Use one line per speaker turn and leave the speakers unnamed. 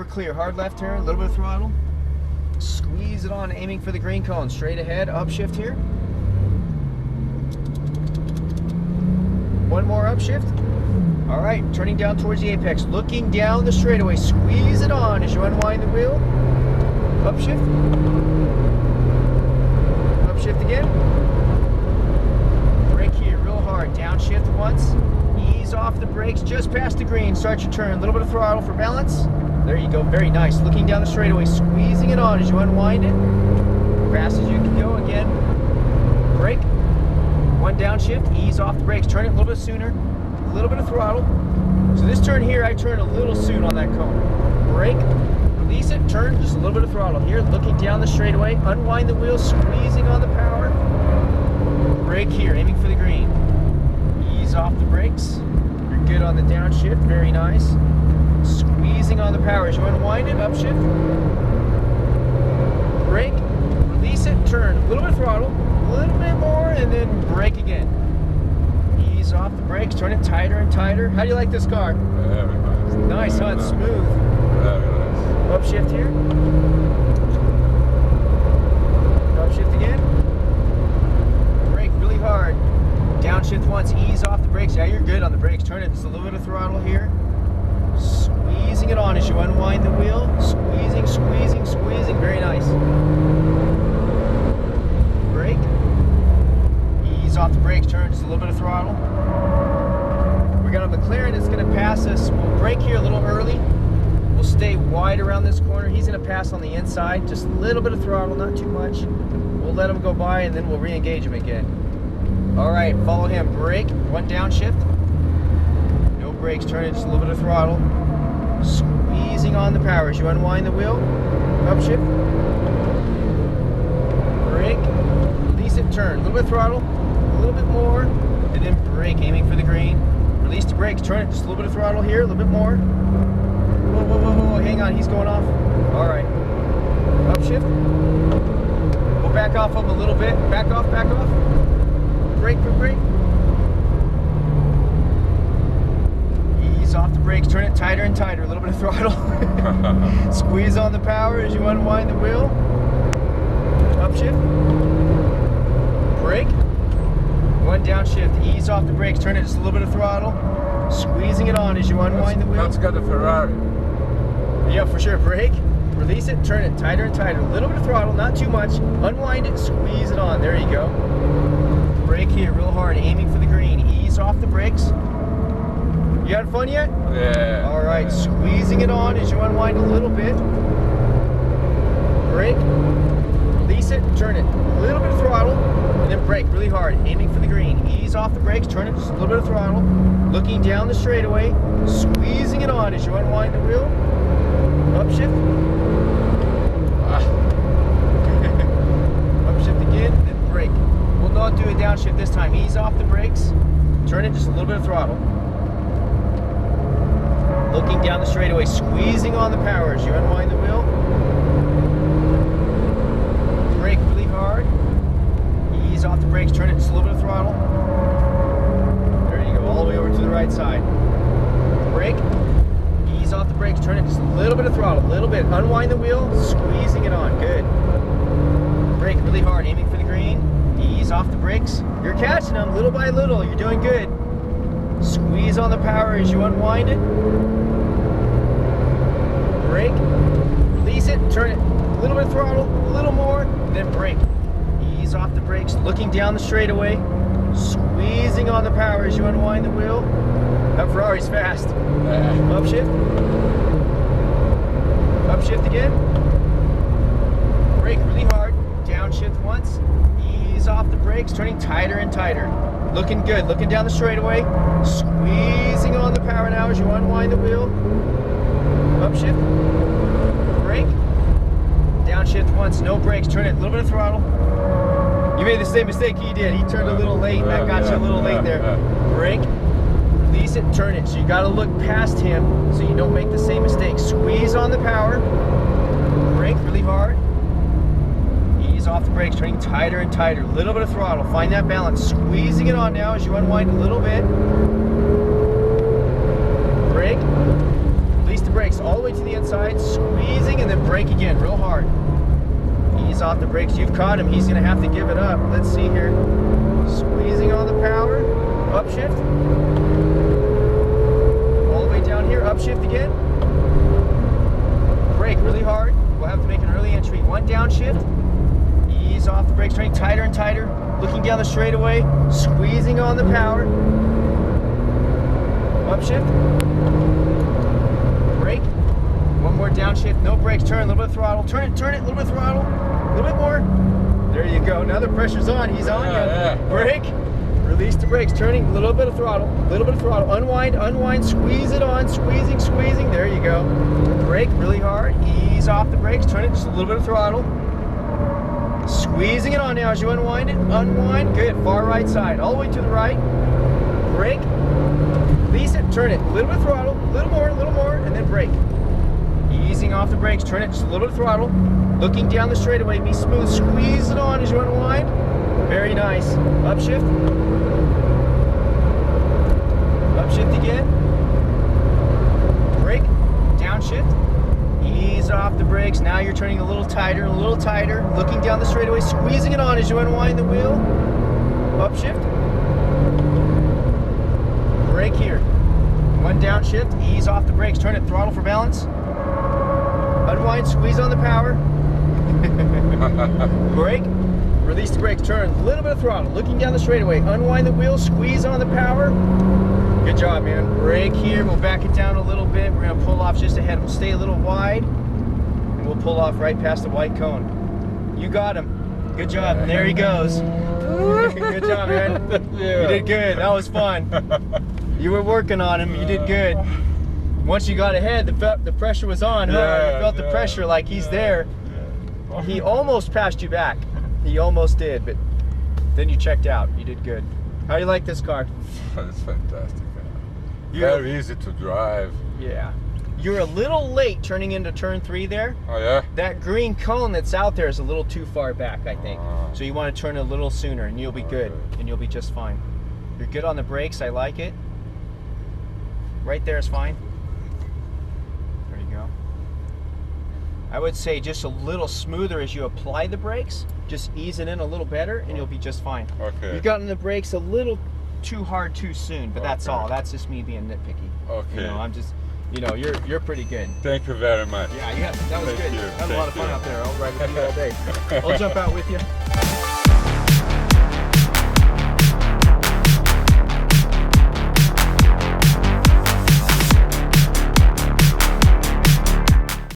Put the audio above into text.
we're clear. Hard left turn, a little bit of throttle. Squeeze it on, aiming for the green cone. Straight ahead, upshift here. One more upshift. All right, turning down towards the apex, looking down the straightaway. Squeeze it on as you unwind the wheel. Upshift. Upshift again. Brake here, real hard. Downshift once. Ease off the brakes just past the green. Start your turn. A little bit of throttle for balance. There you go. Very nice. Looking down the straightaway, squeezing it on as you unwind it. Fast as you can go again. Brake. One downshift. Ease off the brakes. Turn it a little bit sooner. A little bit of throttle. So this turn here, I turn a little soon on that cone. Brake. Release it. Turn. Just a little bit of throttle here. Looking down the straightaway. Unwind the wheel. Squeezing on the power. Brake here. Aiming for the green. Ease off the brakes. You're good on the downshift. Very nice. Squeezing on the power as you unwind it. Upshift. Brake. Release it. Turn. A little bit of throttle. A little bit more. And then brake again. Ease off the brakes. Turn it tighter and tighter. How do you like this car?
Very nice.
Nice, huh? It's smooth.
Very nice.
Upshift here. Upshift again. Brake really hard. Downshift once. Ease off the brakes. Yeah, you're good on the brakes. Turn it just a little bit of throttle here. Squeezing it on as you unwind the wheel. Squeezing, squeezing, squeezing. Very nice. Brake. Ease off the brakes. Turn just a little bit of throttle. We got a McLaren that's going to pass us. We'll brake here a little early. We'll stay wide around this corner. He's going to pass on the inside. Just a little bit of throttle, not too much. We'll let him go by and then we'll re-engage him again. All right, follow him. Brake. One downshift. No brakes. Turn it just a little bit of throttle. Squeezing on the power as you unwind the wheel. Upshift. Brake. Release it. Turn. A little bit of throttle. A little bit more. And then brake. Aiming for the green. Release the brakes. Turn it. Just a little bit of throttle here. A little bit more. Whoa, whoa, whoa, whoa. Hang on. He's going off. All right. Upshift. We'll back off him a little bit. Back off. Back off. Brake. Brake. Ease off the brakes. Turn it tighter and tighter. A little bit of throttle. Squeeze on the power as you unwind the wheel. Upshift. Brake. One downshift. Ease off the brakes. Turn it just a little bit of throttle. Squeezing it on as you unwind the wheel.
That's got a Ferrari.
Yeah, for sure. Brake. Release it. Turn it tighter and tighter. A little bit of throttle, not too much. Unwind it. Squeeze it on. There you go. Brake here, real hard. Aiming for the green. Ease off the brakes. You had fun yet?
Yeah.
All right. Squeezing it on as you unwind a little bit. Brake. Release it. Turn it. A little bit of throttle. And then brake really hard. Aiming for the green. Ease off the brakes. Turn it just a little bit of throttle. Looking down the straightaway. Squeezing it on as you unwind the wheel. Upshift. Upshift again. Then brake. We'll not do a downshift this time. Ease off the brakes. Turn it just a little bit of throttle. Looking down the straightaway, squeezing on the power as you unwind the wheel. Brake really hard. Ease off the brakes, turn it just a little bit of throttle. There you go, all the way over to the right side. Brake. Ease off the brakes, turn it just a little bit of throttle, a little bit. Unwind the wheel, squeezing it on. Good. Brake really hard, aiming for the green. Ease off the brakes. You're catching them little by little. You're doing good. Squeeze on the power as you unwind it. Brake. Release it. Turn it. A little bit of throttle. A little more. Then brake. Ease off the brakes. Looking down the straightaway. Squeezing on the power as you unwind the wheel. That Ferrari's fast. Upshift. Upshift again. Brake really hard. Downshift once. Ease off the brakes. Turning tighter and tighter. Looking good. Looking down the straightaway. Squeezing on the power now as you unwind the wheel. Upshift. Brake. Downshift once. No brakes. Turn it. A little bit of throttle. You made the same mistake he did. He turned a little late. That got you a little late there. Brake. Release it. Turn it. So you got to look past him so you don't make the same mistake. Squeeze on the power. Brake really hard. Ease off the brakes, turning tighter and tighter. A little bit of throttle. Find that balance. Squeezing it on now as you unwind a little bit. Brake. Release the brakes all the way to the inside, squeezing, and then brake again real hard. Ease off the brakes. You've caught him. He's going to have to give it up. Let's see here. Squeezing on the power. Upshift. All the way down here. Upshift again. Brake really hard. We'll have to make an early entry. One downshift. Ease off the brakes. Turning tighter and tighter. Looking down the straightaway. Squeezing on the power. Upshift. Brake. One more downshift. No brakes. Turn. A little bit of throttle. Turn it. Turn it. A little bit of throttle. A little bit more. There you go. Now the pressure's on. He's on you.
Yeah.
Brake. Release the brakes. Turning. A little bit of throttle. A little bit of throttle. Unwind. Unwind. Squeeze it on. Squeezing. Squeezing. There you go. Brake really hard. Ease off the brakes. Turn it. Just a little bit of throttle. Squeezing it on now as you unwind it. Unwind. Good. Far right side. All the way to the right. Brake. Release it. Turn it. A little bit of throttle. A little more. A little more. And then brake. Easing off the brakes. Turn it. Just a little bit of throttle. Looking down the straightaway. Be smooth. Squeeze it on as you unwind. Very nice. Upshift. Upshift again. Brake. Downshift. Ease off the brakes. Now you're turning a little tighter, looking down the straightaway, squeezing it on as you unwind the wheel. Upshift. Brake here. One downshift, ease off the brakes, turn it, throttle for balance. Unwind, squeeze on the power. Brake. Release the brakes, turn, a little bit of throttle, looking down the straightaway, unwind the wheel, squeeze on the power. Good job, man. Brake here, we'll back it down a little bit. We're gonna pull off just ahead. We'll stay a little wide, and we'll pull off right past the white cone. You got him. Good job. And there he goes. Good job, man.
Yeah.
You did good. That was fun. You were working on him. You did good. Once you got ahead, the pressure was on. Huh? You felt the pressure like he's there.
Yeah.
He almost passed you back. He almost did, but then you checked out. You did good. How do you like this car?
It's fantastic.
You're-
Very easy to drive.
Yeah. You're a little late turning into turn 3 there.
Oh yeah?
That green cone that's out there is a little too far back, I think.
Ah.
So you want to turn a little sooner and you'll be good.
Okay.
And you'll be just fine. You're good on the brakes. I like it. Right there is fine. There you go. I would say just a little smoother as you apply the brakes. Just ease it in a little better and you'll be just fine.
Okay.
You've gotten the brakes a little too hard too soon, but that's
Okay.
all. That's just me being nitpicky.
Okay.
You know, I'm just, you know, you're pretty good.
Thank you very much.
Yeah, that was
Thank
good.
you.
I had a lot of
Thank
fun
you.
out there. I'll ride with you all day. I'll jump out with you.